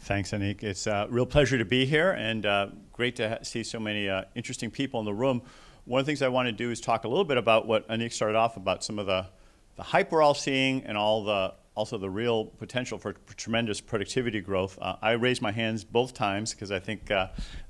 Thanks, Anik. It's a real pleasure to be here, and great to see so many interesting people in the room. One of the things I want to do is talk a little bit about what Anik started off about, some of the hype we're all seeing, and also the real potential for tremendous productivity growth. I raised my hands both times because I think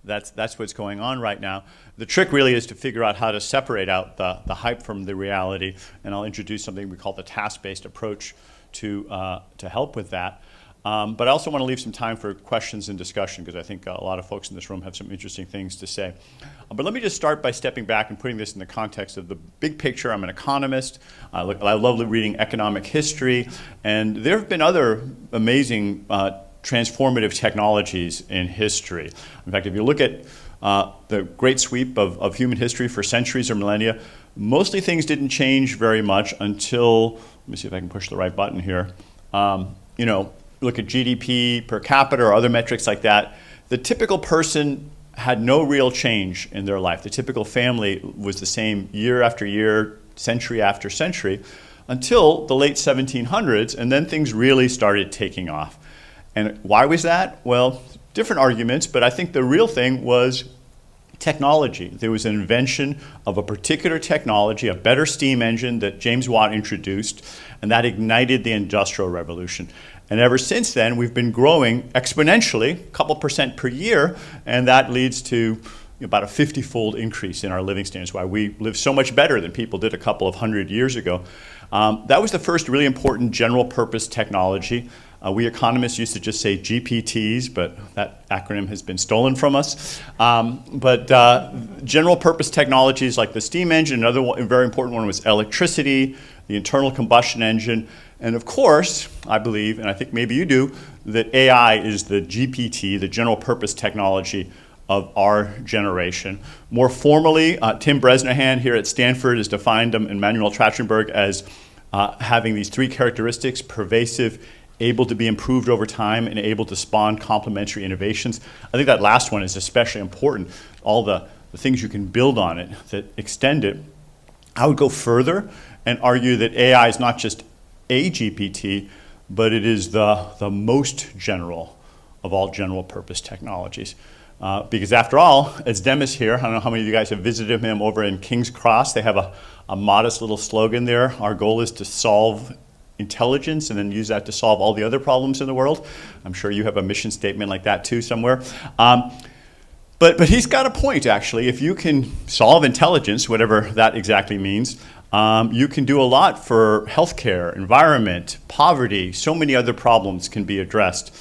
that's what's going on right now. The trick really is to figure out how to separate out the hype from the reality, and I'll introduce something we call the task-based approach to help with that. But I also want to leave some time for questions and discussion because I think a lot of folks in this room have some interesting things to say. But let me just start by stepping back and putting this in the context of the big picture. I'm an economist. I love reading economic history. And there have been other amazing transformative technologies in history. In fact, if you look at the great sweep of human history for centuries or millennia, mostly things didn't change very much until, let me see if I can push the right button here. Look at GDP per capita or other metrics like that. The typical person had no real change in their life. The typical family was the same year after year, century after century, until the late 1700s, and then things really started taking off. And why was that? Well, different arguments, but I think the real thing was technology. There was an invention of a particular technology, a better steam engine that James Watt introduced, and that ignited the Industrial Revolution. And ever since then, we've been growing exponentially, a couple percent per year, and that leads to about a 50-fold increase in our living standards, why we live so much better than people did a couple of hundred years ago. That was the first really important general-purpose technology. We economists used to just say GPTs, but that acronym has been stolen from us. General-purpose technologies like the steam engine, another very important one was electricity, the internal combustion engine, and of course, I believe, and I think maybe you do, that AI is the GPT, the general purpose technology of our generation. More formally, Tim Bresnahan here at Stanford has defined them, and Manuel Trachtenberg, as having these three characteristics: pervasive, able to be improved over time, and able to spawn complementary innovations. I think that last one is especially important, all the things you can build on it that extend it. I would go further and argue that AI is not just a GPT, but it is the most general of all general purpose technologies. Because after all, as Demis here, I don't know how many of you guys have visited him over in King's Cross, they have a modest little slogan there. Our goal is to solve intelligence and then use that to solve all the other problems in the world. I'm sure you have a mission statement like that too somewhere. But he's got a point, actually. If you can solve intelligence, whatever that exactly means, you can do a lot for healthcare, environment, poverty. So many other problems can be addressed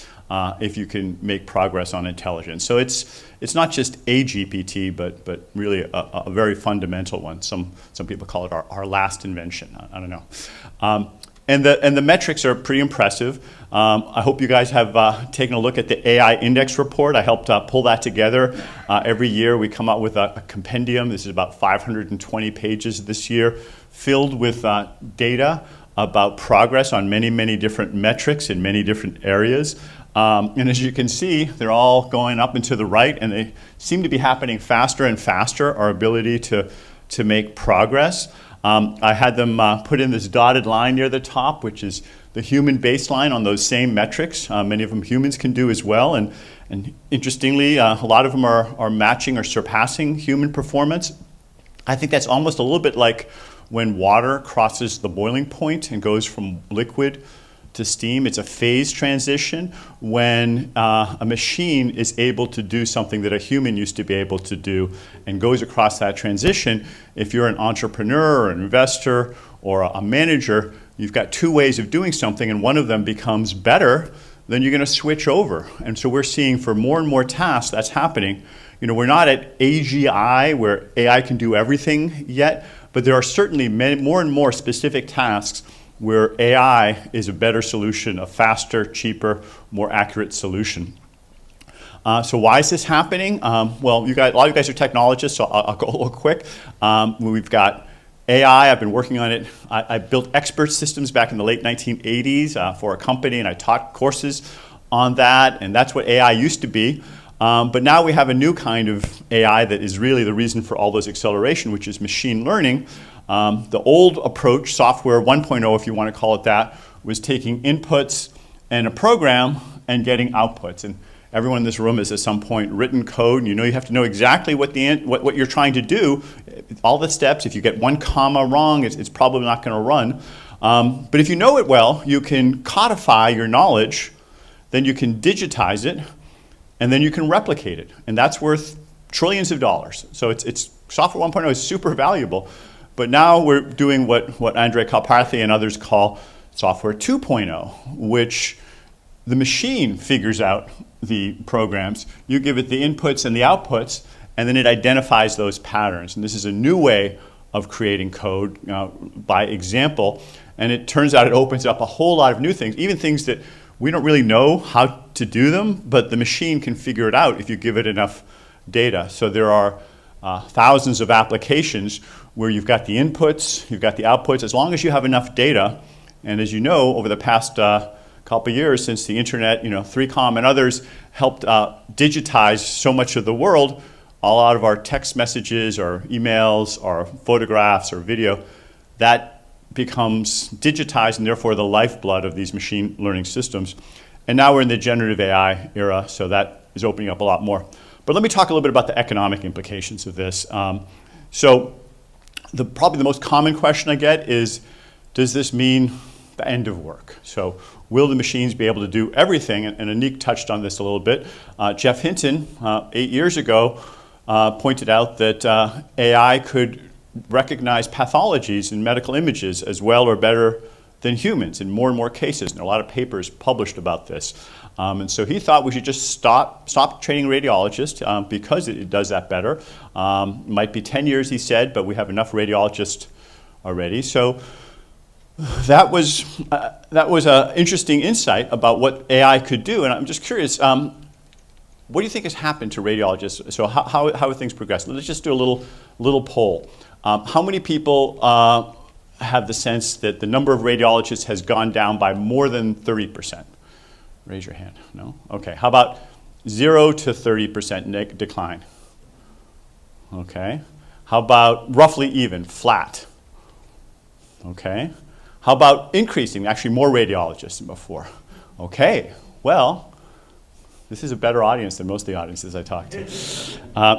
if you can make progress on intelligence. So it's not just a GPT, but really a very fundamental one. Some people call it our last invention. I don't know. And the metrics are pretty impressive. I hope you guys have taken a look at the AI Index report. I helped pull that together. Every year we come out with a compendium. This is about 520 pages this year, filled with data about progress on many, many different metrics in many different areas. And as you can see, they're all going up and to the right, and they seem to be happening faster and faster, our ability to make progress. I had them put in this dotted line near the top, which is the human baseline on those same metrics. Many of them humans can do as well. And interestingly, a lot of them are matching or surpassing human performance. I think that's almost a little bit like when water crosses the boiling point and goes from liquid to steam. It's a phase transition when a machine is able to do something that a human used to be able to do and goes across that transition. If you're an entrepreneur or an investor or a manager, you've got two ways of doing something, and one of them becomes better, then you're going to switch over. And so we're seeing for more and more tasks that's happening. We're not at AGI where AI can do everything yet, but there are certainly more and more specific tasks where AI is a better solution, a faster, cheaper, more accurate solution. So why is this happening? Well, a lot of you guys are technologists, so I'll go a little quick. We've got AI. I've been working on it. I built expert systems back in the late 1980s for a company, and I taught courses on that, and that's what AI used to be. But now we have a new kind of AI that is really the reason for all those acceleration, which is machine learning. The old approach, software 1.0 if you want to call it that, was taking inputs and a program and getting outputs. Everyone in this room has at some point written code, and you have to know exactly what you're trying to do, all the steps. If you get one comma wrong, it's probably not going to run. But if you know it well, you can codify your knowledge, then you can digitize it, and then you can replicate it. And that's worth trillions of dollars. So it's software 1.0 is super valuable. But now we're doing what Andrej Karpathy and others call software 2.0, which the machine figures out the programs. You give it the inputs and the outputs, and then it identifies those patterns. And this is a new way of creating code by example. And it turns out it opens up a whole lot of new things, even things that we don't really know how to do them, but the machine can figure it out if you give it enough data. So there are thousands of applications where you've got the inputs, you've got the outputs, as long as you have enough data. And as you know, over the past couple of years since the internet, 3Com and others helped digitize so much of the world, a lot of our text messages or emails or photographs or video, that becomes digitized and therefore the lifeblood of these machine learning systems. And now we're in the generative AI era, so that is opening up a lot more. But let me talk a little bit about the economic implications of this. So probably the most common question I get is, does this mean the end of work? So will the machines be able to do everything? And Anik touched on this a little bit. Jeff Hinton, 8 years ago, pointed out that AI could recognize pathologies in medical images as well or better than humans in more and more cases. And there are a lot of papers published about this. And so he thought we should just stop training radiologists because it does that better. Might be 10 years, he said, but we have enough radiologists already. So that was an interesting insight about what AI could do. And I'm just curious, what do you think has happened to radiologists? So how have things progressed? Let's just do a little poll. How many people have the sense that the number of radiologists has gone down by more than 30%? Raise your hand. No? Okay. How about 0 to 30% decline? Okay. How about roughly even, flat? Okay. How about increasing, actually more radiologists than before? Okay. Well, this is a better audience than most of the audiences I talk to.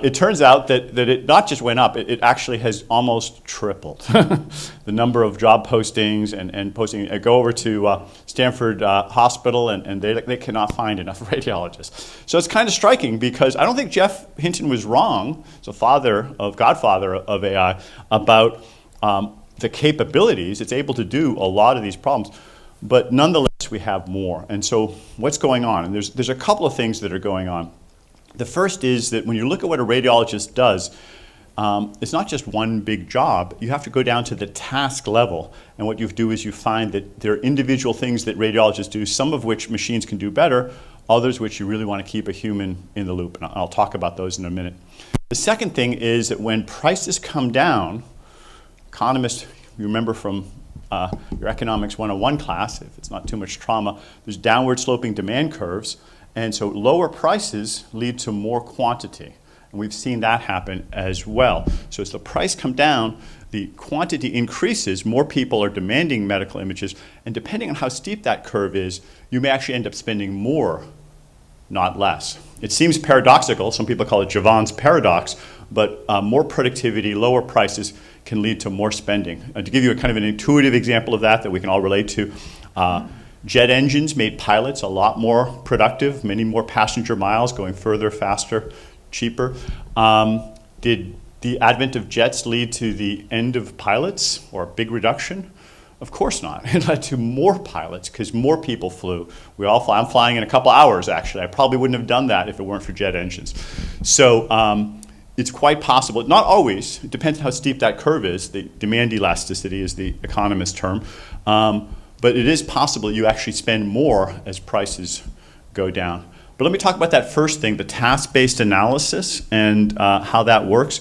It turns out that it not just went up, it actually has almost tripled. The number of job postings and posting. I go over to Stanford Hospital and they cannot find enough radiologists. So it's kind of striking because I don't think Jeff Hinton was wrong, so godfather of AI, about the capabilities. It's able to do a lot of these problems. But nonetheless, we have more. And so what's going on? And there's a couple of things that are going on. The first is that when you look at what a radiologist does, it's not just one big job. You have to go down to the task level. And what you do is you find that there are individual things that radiologists do, some of which machines can do better, others which you really want to keep a human in the loop. And I'll talk about those in a minute. The second thing is that when prices come down, economists, you remember from your Economics 101 class, if it's not too much trauma, there's downward sloping demand curves. And so lower prices lead to more quantity. And we've seen that happen as well. So as the price comes down, the quantity increases, more people are demanding medical images, and depending on how steep that curve is, you may actually end up spending more, not less. It seems paradoxical, some people call it Javon's paradox, but more productivity, lower prices can lead to more spending. To give you a kind of an intuitive example of that we can all relate to, jet engines made pilots a lot more productive, many more passenger miles, going further, faster, cheaper. Did the advent of jets lead to the end of pilots or a big reduction? Of course not. It led to more pilots because more people flew. We all fly. I'm flying in a couple hours, actually. I probably wouldn't have done that if it weren't for jet engines. So it's quite possible. Not always. It depends on how steep that curve is. The demand elasticity is the economist term. But it is possible you actually spend more as prices go down. But let me talk about that first thing, the task-based analysis and how that works.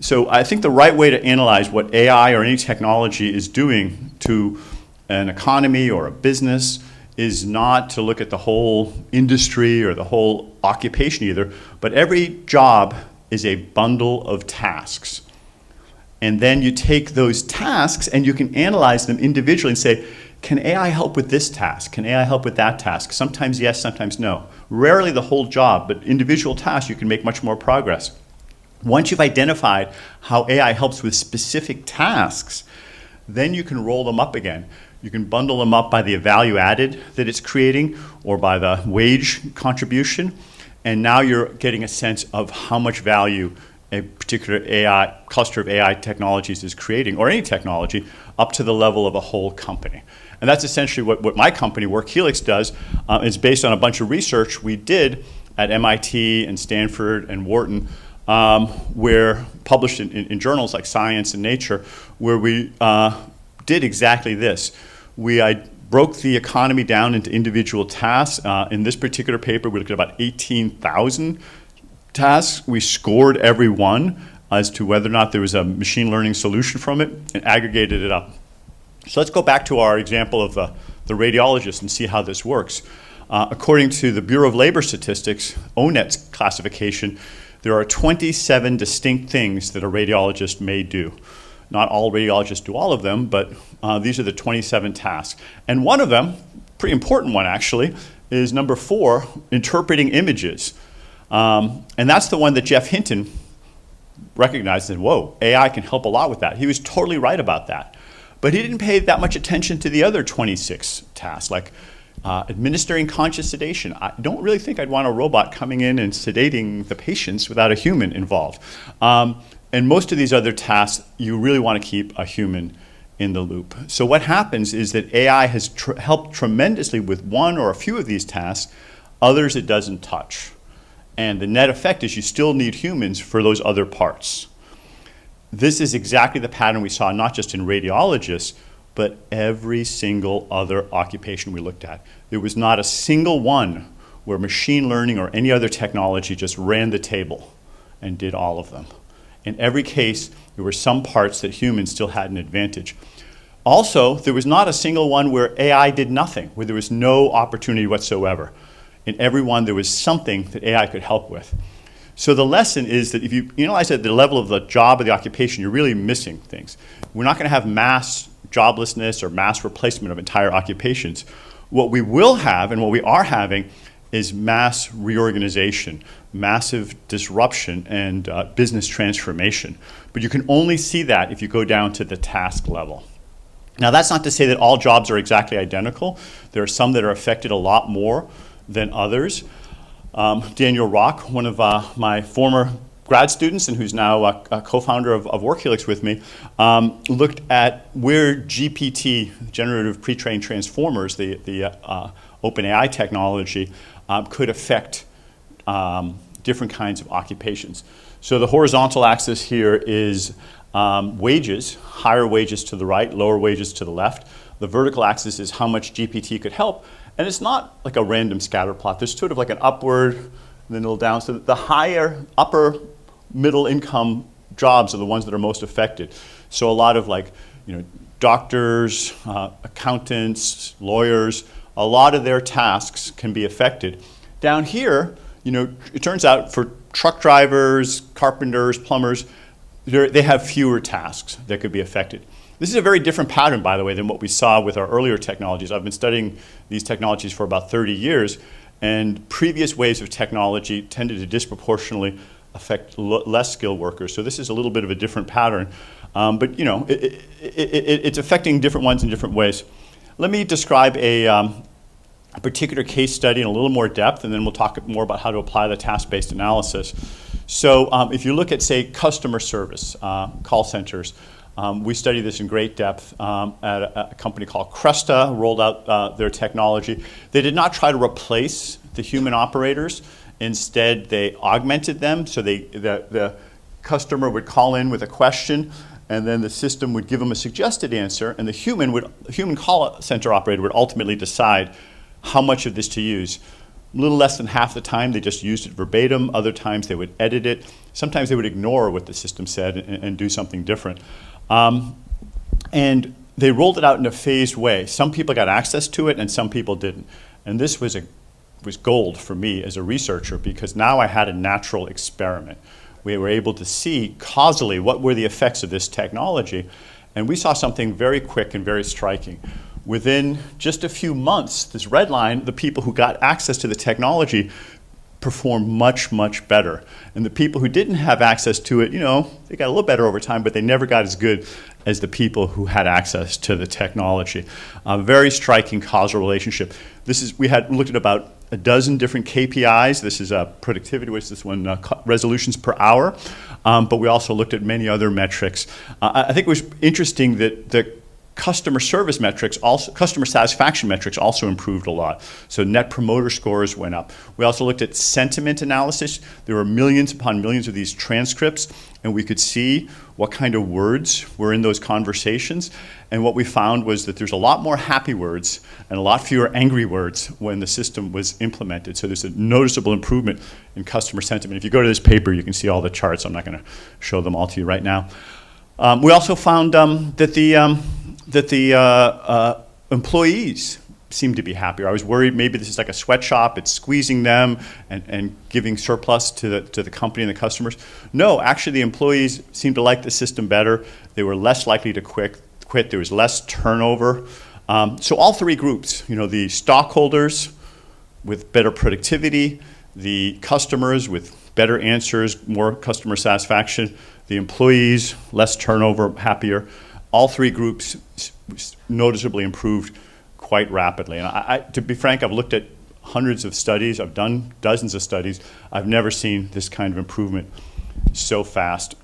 So I think the right way to analyze what AI or any technology is doing to an economy or a business is not to look at the whole industry or the whole occupation either, but every job is a bundle of tasks. And then you take those tasks and you can analyze them individually and say, can AI help with this task? Can AI help with that task? Sometimes yes, sometimes no. Rarely the whole job, but individual tasks you can make much more progress. Once you've identified how AI helps with specific tasks, then you can roll them up again. You can bundle them up by the value added that it's creating or by the wage contribution. And now you're getting a sense of how much value a particular AI cluster of AI technologies is creating, or any technology, up to the level of a whole company. And that's essentially what my company, WorkHelix, does. It's based on a bunch of research we did at MIT and Stanford and Wharton, where published in journals like Science and Nature, where we did exactly this. We broke the economy down into individual tasks. In this particular paper, we looked at about 18,000 tasks. We scored every one as to whether or not there was a machine learning solution from it and aggregated it up. So let's go back to our example of the radiologist and see how this works. According to the Bureau of Labor Statistics, ONET's classification, there are 27 distinct things that a radiologist may do. Not all radiologists do all of them, but these are the 27 tasks. And one of them, pretty important one actually, is number 4, interpreting images. And that's the one that Jeff Hinton recognized and, whoa, AI can help a lot with that. He was totally right about that. But he didn't pay that much attention to the other 26 tasks, like administering conscious sedation. I don't really think I'd want a robot coming in and sedating the patients without a human involved. And most of these other tasks, you really want to keep a human in the loop. So what happens is that AI has helped tremendously with one or a few of these tasks. Others it doesn't touch. And the net effect is you still need humans for those other parts. This is exactly the pattern we saw not just in radiologists, but every single other occupation we looked at. There was not a single one where machine learning or any other technology just ran the table and did all of them. In every case, there were some parts that humans still had an advantage. Also, there was not a single one where AI did nothing, where there was no opportunity whatsoever. In every one, there was something that AI could help with. So the lesson is that if you analyze at the level of the job or the occupation, you're really missing things. We're not going to have mass joblessness or mass replacement of entire occupations. What we will have, and what we are having, is mass reorganization, massive disruption, and business transformation. But you can only see that if you go down to the task level. Now, that's not to say that all jobs are exactly identical. There are some that are affected a lot more than others. Daniel Rock, one of my former grad students and who's now a co-founder of WorkHelix with me, looked at where GPT, generative pre-trained transformers, the OpenAI technology, could affect different kinds of occupations. So the horizontal axis here is wages, higher wages to the right, lower wages to the left. The vertical axis is how much GPT could help. And it's not like a random scatter plot. There's sort of like an upward and then a little down. So the higher, upper, middle income jobs are the ones that are most affected. So a lot of doctors, accountants, lawyers, a lot of their tasks can be affected. Down here, it turns out for truck drivers, carpenters, plumbers, they have fewer tasks that could be affected. This is a very different pattern, by the way, than what we saw with our earlier technologies. I've been studying these technologies for about 30 years, and previous waves of technology tended to disproportionately affect less skilled workers. So this is a little bit of a different pattern, but it's affecting different ones in different ways. Let me describe a particular case study in a little more depth, and then we'll talk more about how to apply the task-based analysis. So if you look at, say, customer service, call centers, we studied this in great depth at a company called Cresta, rolled out their technology. They did not try to replace the human operators. Instead, they augmented them. So the customer would call in with a question, and then the system would give them a suggested answer, and the human call center operator would ultimately decide how much of this to use. A little less than half the time, they just used it verbatim. Other times, they would edit it. Sometimes they would ignore what the system said and do something different. And they rolled it out in a phased way. Some people got access to it and some people didn't. And this was gold for me as a researcher, because now I had a natural experiment. We were able to see causally what were the effects of this technology. And we saw something very quick and very striking. within just a few months, this red line, the people who got access to the technology performed much, much better. And the people who didn't have access to it, they got a little better over time, but they never got as good as the people who had access to the technology. A very striking causal relationship. We had looked at about a dozen different KPIs. This is productivity, which is this one, resolutions per hour. But we also looked at many other metrics. I think it was interesting that the customer service metrics, customer satisfaction metrics also improved a lot. So net promoter scores went up. We also looked at sentiment analysis. There were millions upon millions of these transcripts, and we could see what kind of words were in those conversations. And what we found was that there's a lot more happy words and a lot fewer angry words when the system was implemented. So there's a noticeable improvement in customer sentiment. If you go to this paper, you can see all the charts. I'm not going to show them all to you right now. We also found that the employees seemed to be happier. I was worried maybe this is like a sweatshop, it's squeezing them and giving surplus to the company and the customers. No, actually the employees seemed to like the system better. They were less likely to quit. There was less turnover. So all three groups, the stockholders with better productivity, the customers with better answers, more customer satisfaction, the employees, less turnover, happier. All three groups noticeably improved quite rapidly. And to be frank, I've looked at hundreds of studies. I've done dozens of studies. I've never seen this kind of improvement so fast.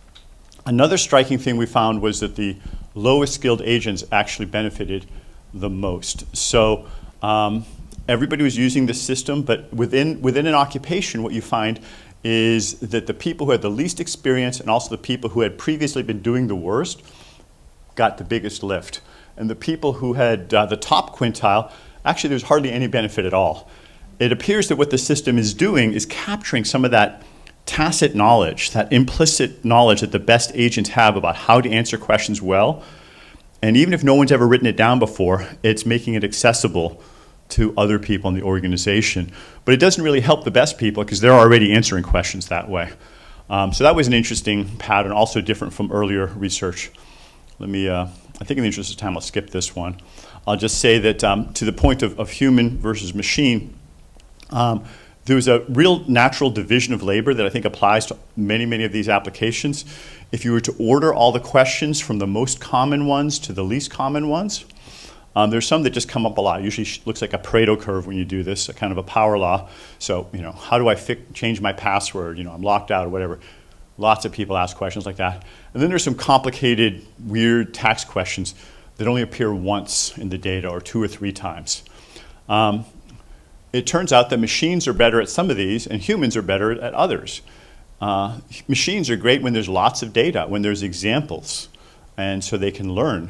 Another striking thing we found was that the lowest skilled agents actually benefited the most. So everybody was using this system, but within an occupation, what you find is that the people who had the least experience and also the people who had previously been doing the worst got the biggest lift. And the people who had the top quintile, actually there's hardly any benefit at all. It appears that what the system is doing is capturing some of that tacit knowledge, that implicit knowledge that the best agents have about how to answer questions well. And even if no one's ever written it down before, it's making it accessible to other people in the organization. But it doesn't really help the best people because they're already answering questions that way. So that was an interesting pattern, also different from earlier research. I think in the interest of time, I'll skip this one. I'll just say that to the point of human versus machine, there was a real natural division of labor that I think applies to many, many of these applications. If you were to order all the questions from the most common ones to the least common ones, there's some that just come up a lot. It usually looks like a Pareto curve when you do this, a kind of a power law. So, how do I change my password? I'm locked out or whatever. Lots of people ask questions like that. And then there's some complicated, weird tax questions that only appear once in the data or 2 or 3 times. It turns out that machines are better at some of these and humans are better at others. Machines are great when there's lots of data, when there's examples, and so they can learn.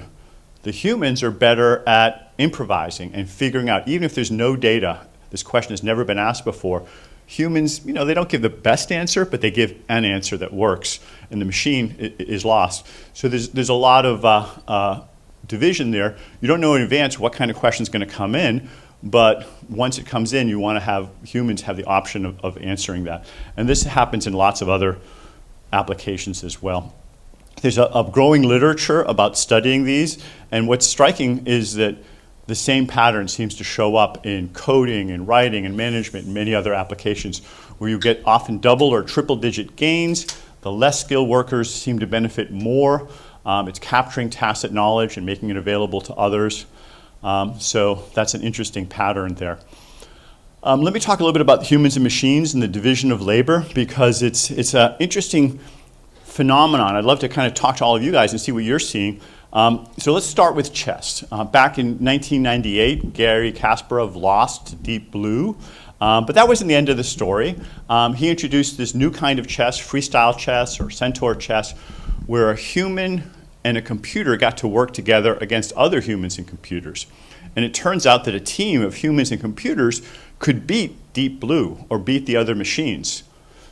The humans are better at improvising and figuring out, even if there's no data, this question has never been asked before, humans, they don't give the best answer, but they give an answer that works, and the machine is lost. So there's a lot of division there. You don't know in advance what kind of question is going to come in, but once it comes in, you want to have humans have the option of answering that. And this happens in lots of other applications as well. There's a growing literature about studying these, and what's striking is that the same pattern seems to show up in coding and writing and management and many other applications where you get often double or triple digit gains. The less skilled workers seem to benefit more. It's capturing tacit knowledge and making it available to others. So that's an interesting pattern there. Let me talk a little bit about humans and machines and the division of labor, because it's an interesting phenomenon. I'd love to kind of talk to all of you guys and see what you're seeing. So let's start with chess. Back in 1998, Garry Kasparov lost to Deep Blue, but that wasn't the end of the story. He introduced this new kind of chess, freestyle chess or centaur chess, where a human and a computer got to work together against other humans and computers. And it turns out that a team of humans and computers could beat Deep Blue or beat the other machines.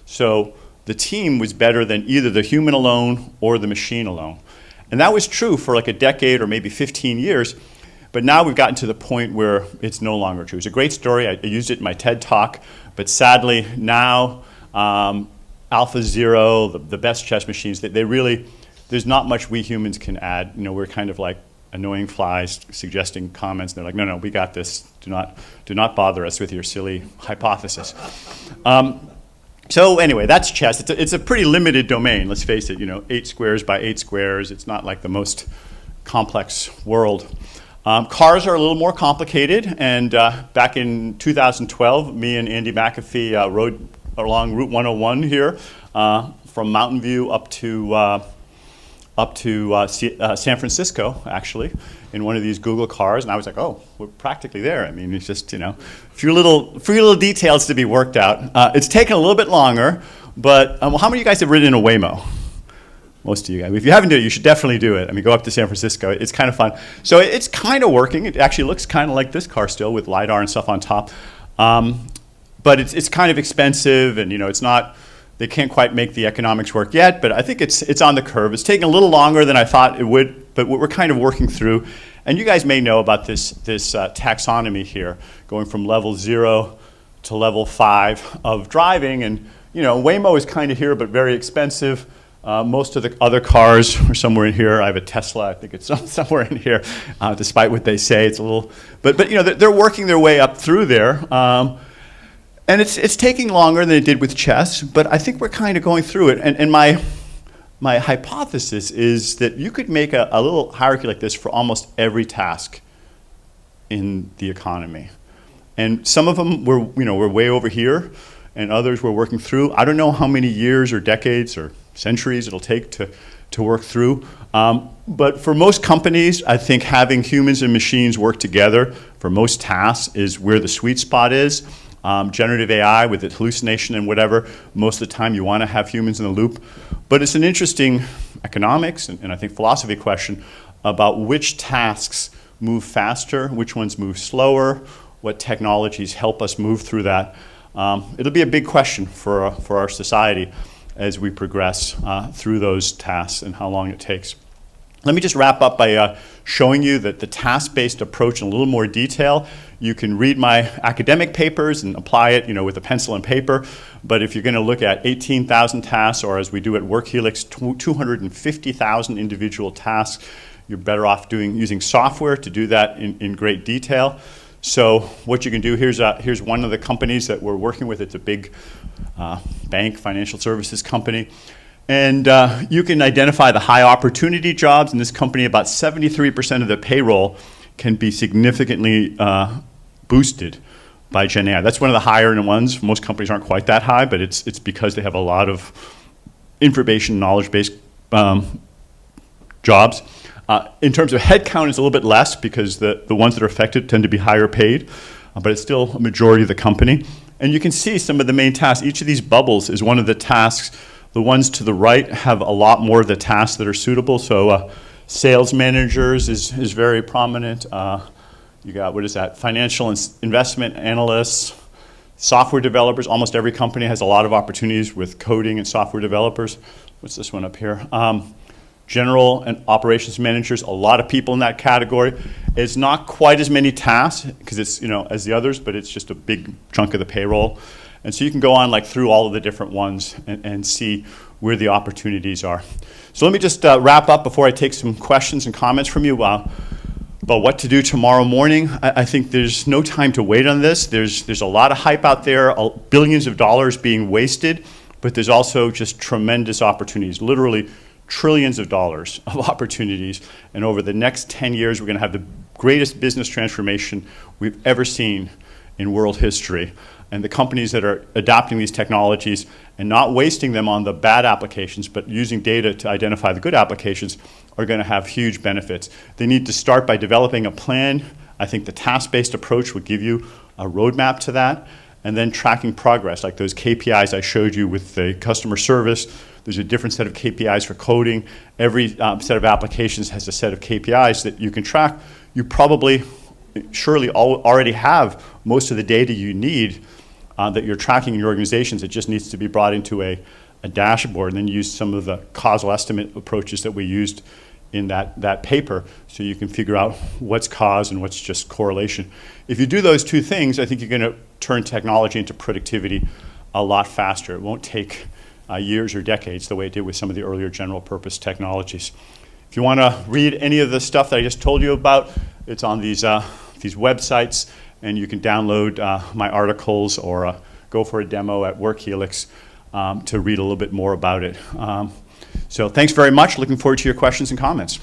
So the team was better than either the human alone or the machine alone. And that was true for like a decade or maybe 15 years, but now we've gotten to the point where it's no longer true. It's a great story. I used it in my TED Talk, but sadly now AlphaZero, the best chess machines, they really, there's not much we humans can add. We're kind of like annoying flies suggesting comments. They're like, no, we got this. Do not bother us with your silly hypothesis. So anyway, that's chess. It's a pretty limited domain. Let's face it. 8 squares by 8 squares. It's not like the most complex world. Cars are a little more complicated. And back in 2012, me and Andy McAfee rode along Route 101 here from Mountain View up to San Francisco, actually, in one of these Google cars, and I was like, oh, we're practically there. I mean, it's just, a few little details to be worked out. It's taken a little bit longer, but how many of you guys have ridden in a Waymo? Most of you guys. If you haven't done it, you should definitely do it. I mean, go up to San Francisco. It's kind of fun. So it's kind of working. It actually looks kind of like this car still with LiDAR and stuff on top. But it's kind of expensive, and it's not. They can't quite make the economics work yet, but I think it's on the curve. It's taking a little longer than I thought it would, but we're kind of working through. And you guys may know about this taxonomy here, going from level 0 to level 5 of driving. And Waymo is kind of here, but very expensive. Most of the other cars are somewhere in here. I have a Tesla. I think it's somewhere in here, despite what they say. It's a little, but they're working their way up through there. And it's taking longer than it did with chess, but I think we're kind of going through it. And my hypothesis is that you could make a little hierarchy like this for almost every task in the economy. And some of them we're way over here, and others we're working through. I don't know how many years or decades or centuries it'll take to work through. But for most companies, I think having humans and machines work together for most tasks is where the sweet spot is. Generative AI with its hallucination and whatever, most of the time you want to have humans in the loop. But it's an interesting economics and I think philosophy question about which tasks move faster, which ones move slower, what technologies help us move through that. It'll be a big question for our society as we progress through those tasks and how long it takes. Let me just wrap up by showing you that the task-based approach in a little more detail. You can read my academic papers and apply it, with a pencil and paper. But if you're going to look at 18,000 tasks, or as we do at WorkHelix, 250,000 individual tasks, you're better off using software to do that in great detail. So what you can do, here's one of the companies that we're working with. It's a big bank, financial services company. And you can identify the high opportunity jobs. In this company, about 73% of the payroll can be significantly boosted by Gen AI. That's one of the higher ones. Most companies aren't quite that high, but it's because they have a lot of information, knowledge-based jobs. In terms of headcount, it's a little bit less because the ones that are affected tend to be higher paid, but it's still a majority of the company. And you can see some of the main tasks. Each of these bubbles is one of the tasks. The ones to the right have a lot more of the tasks that are suitable. So sales managers is very prominent. You got, what is that? Financial investment analysts, software developers. Almost every company has a lot of opportunities with coding and software developers. What's this one up here? General and operations managers, a lot of people in that category. It's not quite as many tasks because it's, as the others, but it's just a big chunk of the payroll. And so you can go on through all of the different ones and see where the opportunities are. So let me just wrap up before I take some questions and comments from you about what to do tomorrow morning. I think there's no time to wait on this. There's a lot of hype out there, billions of dollars being wasted, but there's also just tremendous opportunities, literally trillions of dollars of opportunities. And over the next 10 years, we're going to have the greatest business transformation we've ever seen in world history. And the companies that are adopting these technologies and not wasting them on the bad applications, but using data to identify the good applications are going to have huge benefits. They need to start by developing a plan. I think the task-based approach would give you a roadmap to that, and then tracking progress, like those KPIs I showed you with the customer service. There's a different set of KPIs for coding. Every set of applications has a set of KPIs that you can track. You probably, surely already have most of the data you need that you're tracking in your organizations. It just needs to be brought into a dashboard and then use some of the causal estimate approaches that we used in that paper so you can figure out what's cause and what's just correlation. If you do those two things, I think you're going to turn technology into productivity a lot faster. It won't take years or decades the way it did with some of the earlier general purpose technologies. If you want to read any of the stuff that I just told you about, it's on these websites, and you can download my articles or go for a demo at WorkHelix to read a little bit more about it. So thanks very much. Looking forward to your questions and comments.